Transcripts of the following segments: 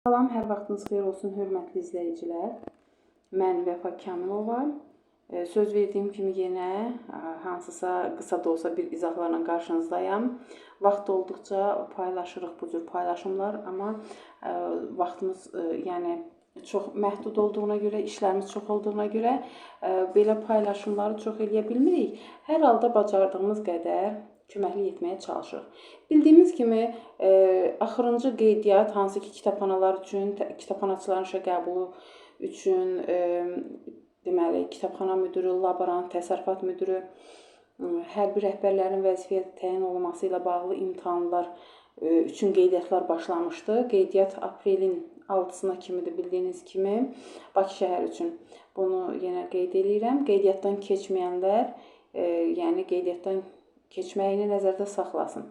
Salam, hər vaxtınız xeyir olsun, hörmətli izləyicilər. Mən Vəfa Kamilova. Söz verdiyim kimi yenə hansısa qısa da olsa bir izahlarla qarşınızdayam. Vaxt olduqca paylaşırıq bu cür paylaşımlar, amma vaxtımız yəni çox məhdud olduğuna görə, işlərimiz çox olduğuna görə belə paylaşımları çox eləyə bilmirik. Hər halda bacardığımız qədər köməklik etməyə çalışırıq. Bildiyimiz kimi, axırıncı qeydiyyat hansı ki, kitabxanalar üçün, kitabxanaçıların işə qəbulu üçün, deməli, kitabxana müdürü, laborant, təsərrüfat müdürü, hərbi rəhbərlərin vəzifəyə təyin olunması ilə bağlı imtahanlar üçün qeydiyyatlar başlamışdı. Qeydiyyat aprelin 6-sına kimidir, bildiyiniz kimi, Bakı şəhəri üçün. Bunu yenə qeyd edirəm. Qeydiyyatdan keçməyənlər, yəni qeydiyyatdan keçməyini nəzərdə saxlasın.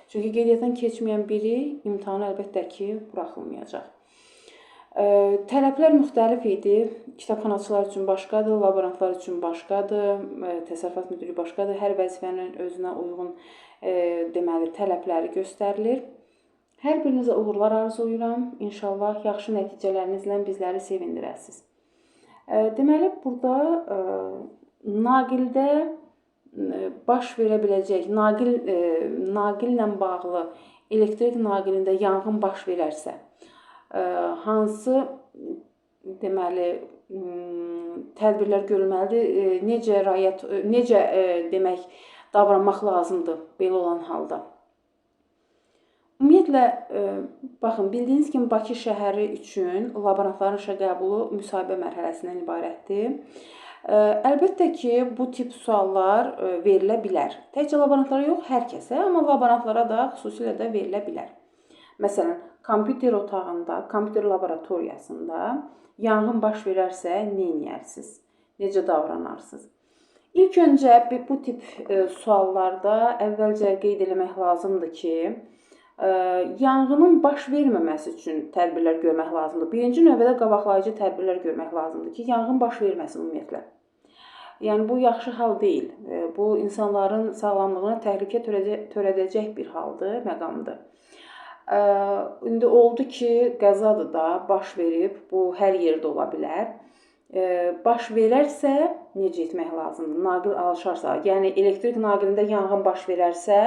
Çünki qeydiyyatdan keçməyən biri imtahana əlbəttə ki, buraxılmayacaq. Tələblər müxtəlif idi. Kitabxanaçılar üçün başqadır, laborantlar üçün başqadır, təsərrüfat müdürü başqadır. Hər vəzifənin özünə uyğun deməli, tələbləri göstərilir. Hər birinizə uğurlar arzulayıram. İnşallah yaxşı nəticələrinizlə bizləri sevindirəsiniz. Deməli, burada naqildə baş verə biləcək, naqillə bağlı, elektrik naqilində yanğın baş verərsə, hansı deməli tədbirlər görülməlidir, necə demək davranmaq lazımdır belə olan halda. Ümumiyyətlə, baxın, bildiyiniz kimi Bakı şəhəri üçün laborantların işə qəbulu müsahibə mərhələsindən ibarətdir. Əlbəttə ki, bu tip suallar verilə bilər. Təkcə laborantlara yox, hər kəsə, amma laborantlara da xüsusilə də verilə bilər. Məsələn, kompüter otağında, kompüter laboratoriyasında yanğın baş verərsə, nə edərsiniz? Necə davranarsınız? İlk öncə bu tip suallarda əvvəlcə qeyd etmək lazımdır ki, yanğının baş verməməsi üçün tədbirlər görmək lazımdır. Birinci növbədə qabaqlayıcı tədbirlər görmək lazımdır ki, yanğın baş verməsin ümumiyyətlə. Yəni, bu yaxşı hal deyil. Bu, insanların sağlamlığına təhlükə törədəcək bir haldır, məqamdır. İndi oldu ki, qəzadır da baş verib, bu hər yerdə ola bilər. Baş verərsə, necə etmək lazımdır? Naqil alışarsa, yəni elektrik naqilində yanğın baş verərsə,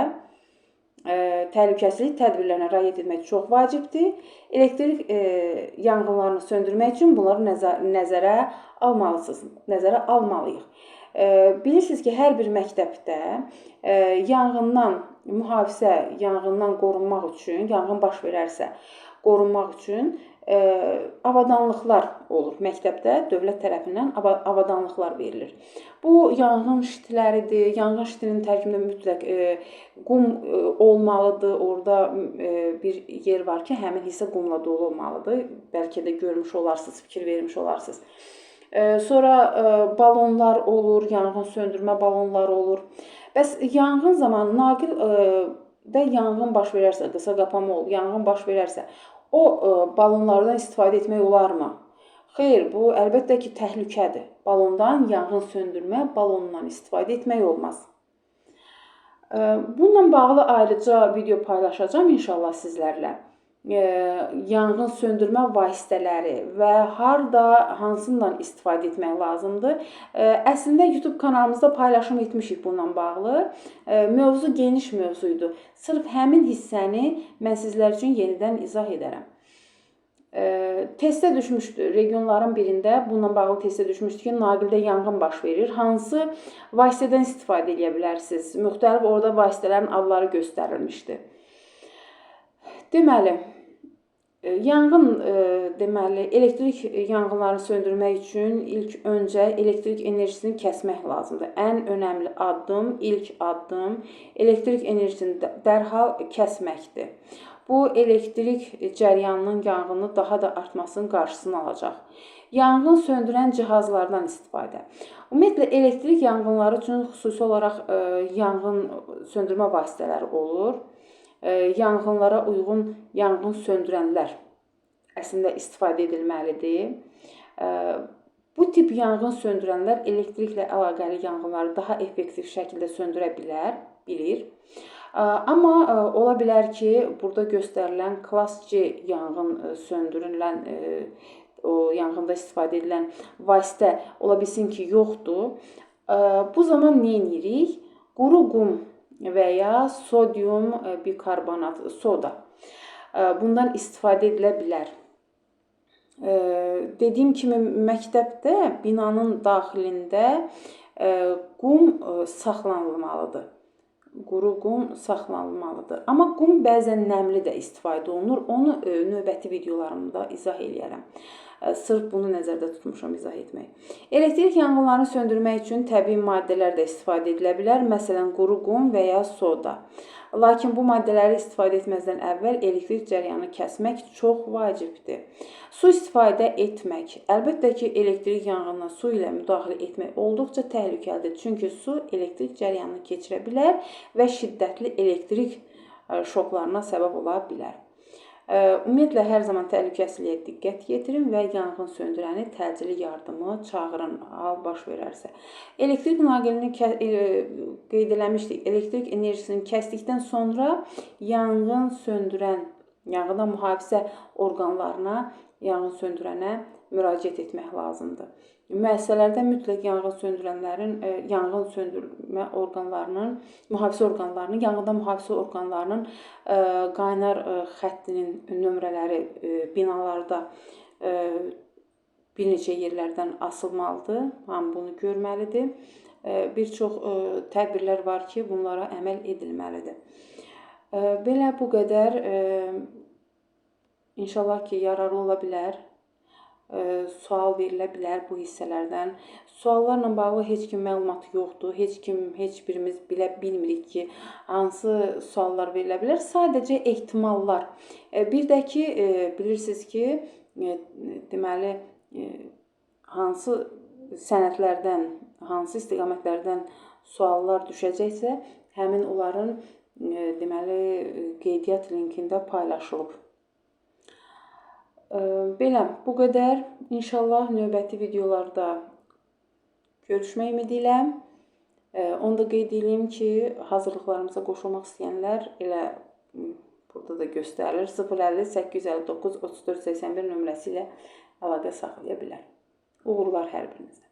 təhlükəsizlik tədbirlərinə riayət etmək çox vacibdir. Elektrik yanğınlarını söndürmək üçün bunları nəzərə almalıyıq. Bilirsiniz ki, hər bir məktəbdə yanğından mühafizə, yanğından qorunmaq üçün, yanğın baş verərsə qorunmaq üçün avadanlıqlar olur. Məktəbdə dövlət tərəfindən avadanlıqlar verilir. Bu, yanğın şitləridir. Yanğın şitinin tərkibində mütləq qum olmalıdır. Orada bir yer var ki, həmin hissə qumla dolu olmalıdır. Bəlkə də görmüş olarsınız, fikir vermiş olarsınız. Sonra balonlar olur, yanğın söndürmə balonları olur. Bəs yanğın zamanı naqildə yanğın baş verərsə, qısa qapama olur, yanğın baş verərsə, o balonlardan istifadə etmək olarmı? Xeyr, bu əlbəttə ki, təhlükədir. Balondan yanğın söndürmə balonundan istifadə etmək olmaz. Bununla bağlı ayrıca video paylaşacağım inşallah sizlərlə. Yanğın söndürmə vasitələri və harda, hansından istifadə etmək lazımdır. Əslində, YouTube kanalımızda paylaşım etmişik bununla bağlı. Mövzu geniş mövzuydu. Sırf həmin hissəni mən sizlər üçün yenidən izah edərəm. Testə düşmüşdü, regionların birində bununla bağlı testə düşmüşdü ki, naqildə yanğın baş verir. Hansı vasitədən istifadə edə bilərsiniz? Müxtəlif orada vasitələrin adları göstərilmişdi. Deməli, elektrik yanğınlarını söndürmək üçün ilk öncə elektrik enerjisini kəsmək lazımdır. Ən önəmli addım, ilk addım elektrik enerjisini dərhal kəsməkdir. Bu, elektrik cəryanının yanğını daha da artmasının qarşısını alacaq. Yanğın söndürən cihazlardan istifadə. Ümumiyyətlə, elektrik yanğınları üçün xüsusi olaraq yanğın söndürmə vasitələri olur. Yanğınlara uyğun yanğın söndürənlər əslində istifadə edilməlidir. Bu tip yanğın söndürənlər elektriklə əlaqəli yanğınları daha effektiv şəkildə söndürə bilir. Amma ola bilər ki, burada göstərilən klass C yanğın söndürülən o yanğında istifadə edilən vasitə ola bilsin ki, yoxdur. Bu zaman nə edirik? Quru qum və ya sodium bikarbonat, soda. Bundan istifadə edilə bilər. Dediyim kimi, məktəbdə binanın daxilində qum saxlanılmalıdır. Quru qum saxlanılmalıdır. Amma qum bəzən nəmli də istifadə olunur. Onu növbəti videolarımda izah edərəm. Sırf bunu nəzərdə tutmuşam izah etmək. Elektrik yanğınlarını söndürmək üçün təbii maddələr də istifadə edilə bilər. Məsələn, quru qum və ya soda. Lakin bu maddələri istifadə etməzdən əvvəl elektrik cərəyanını kəsmək çox vacibdir. Su istifadə etmək. Əlbəttə ki, elektrik yanğınına su ilə müdaxilə etmək olduqca təhlükəlidir. Çünki su elektrik cərəyanını keçirə bilər və şiddətli elektrik şoklarına səbəb ola bilər. Ümumiyyətlə, hər zaman təhlükəsizliyə diqqət yetirin və yanğın söndürəni təcili yardımı çağırın, hal baş verərsə. Elektrik naqilini qeyd eləmişdik. Elektrik enerjisini kəsdikdən sonra yanğın söndürən, yanğından mühafizə orqanlarına, yanğın söndürənə müraciət etmək lazımdır. Müəssisələrdə mütləq yanğın söndürmə orqanlarının, mühafizə orqanlarının, yanğından mühafizə orqanlarının qaynar xəttinin nömrələri binalarda bir neçə yerlərdən asılmalıdır. Hamı bunu görməlidir. Bir çox tədbirlər var ki, bunlara əməl edilməlidir. Belə bu qədər. İnşallah ki, yararlı ola bilər. Sual verilə bilər bu hissələrdən. Suallarla bağlı heç kim məlumatı yoxdur. Heç birimiz bilə bilmirik ki, hansı suallar verilə bilər. Sadəcə ehtimallar. Bir də ki, bilirsiniz ki, deməli, hansı sənədlərdən, hansı istiqamətlərdən suallar düşəcəksə, həmin onların deməli, qeydiyyat linkində paylaşılıb. Belə, bu qədər. İnşallah növbəti videolarda görüşmək ümidi ilə. Onu da qeyd edeyim ki, hazırlıqlarımıza qoşulmaq istəyənlər elə burada da göstərilir. 050 859 34 81 nömrəsi ilə əlaqə saxlaya bilər. Uğurlar hər birinizə.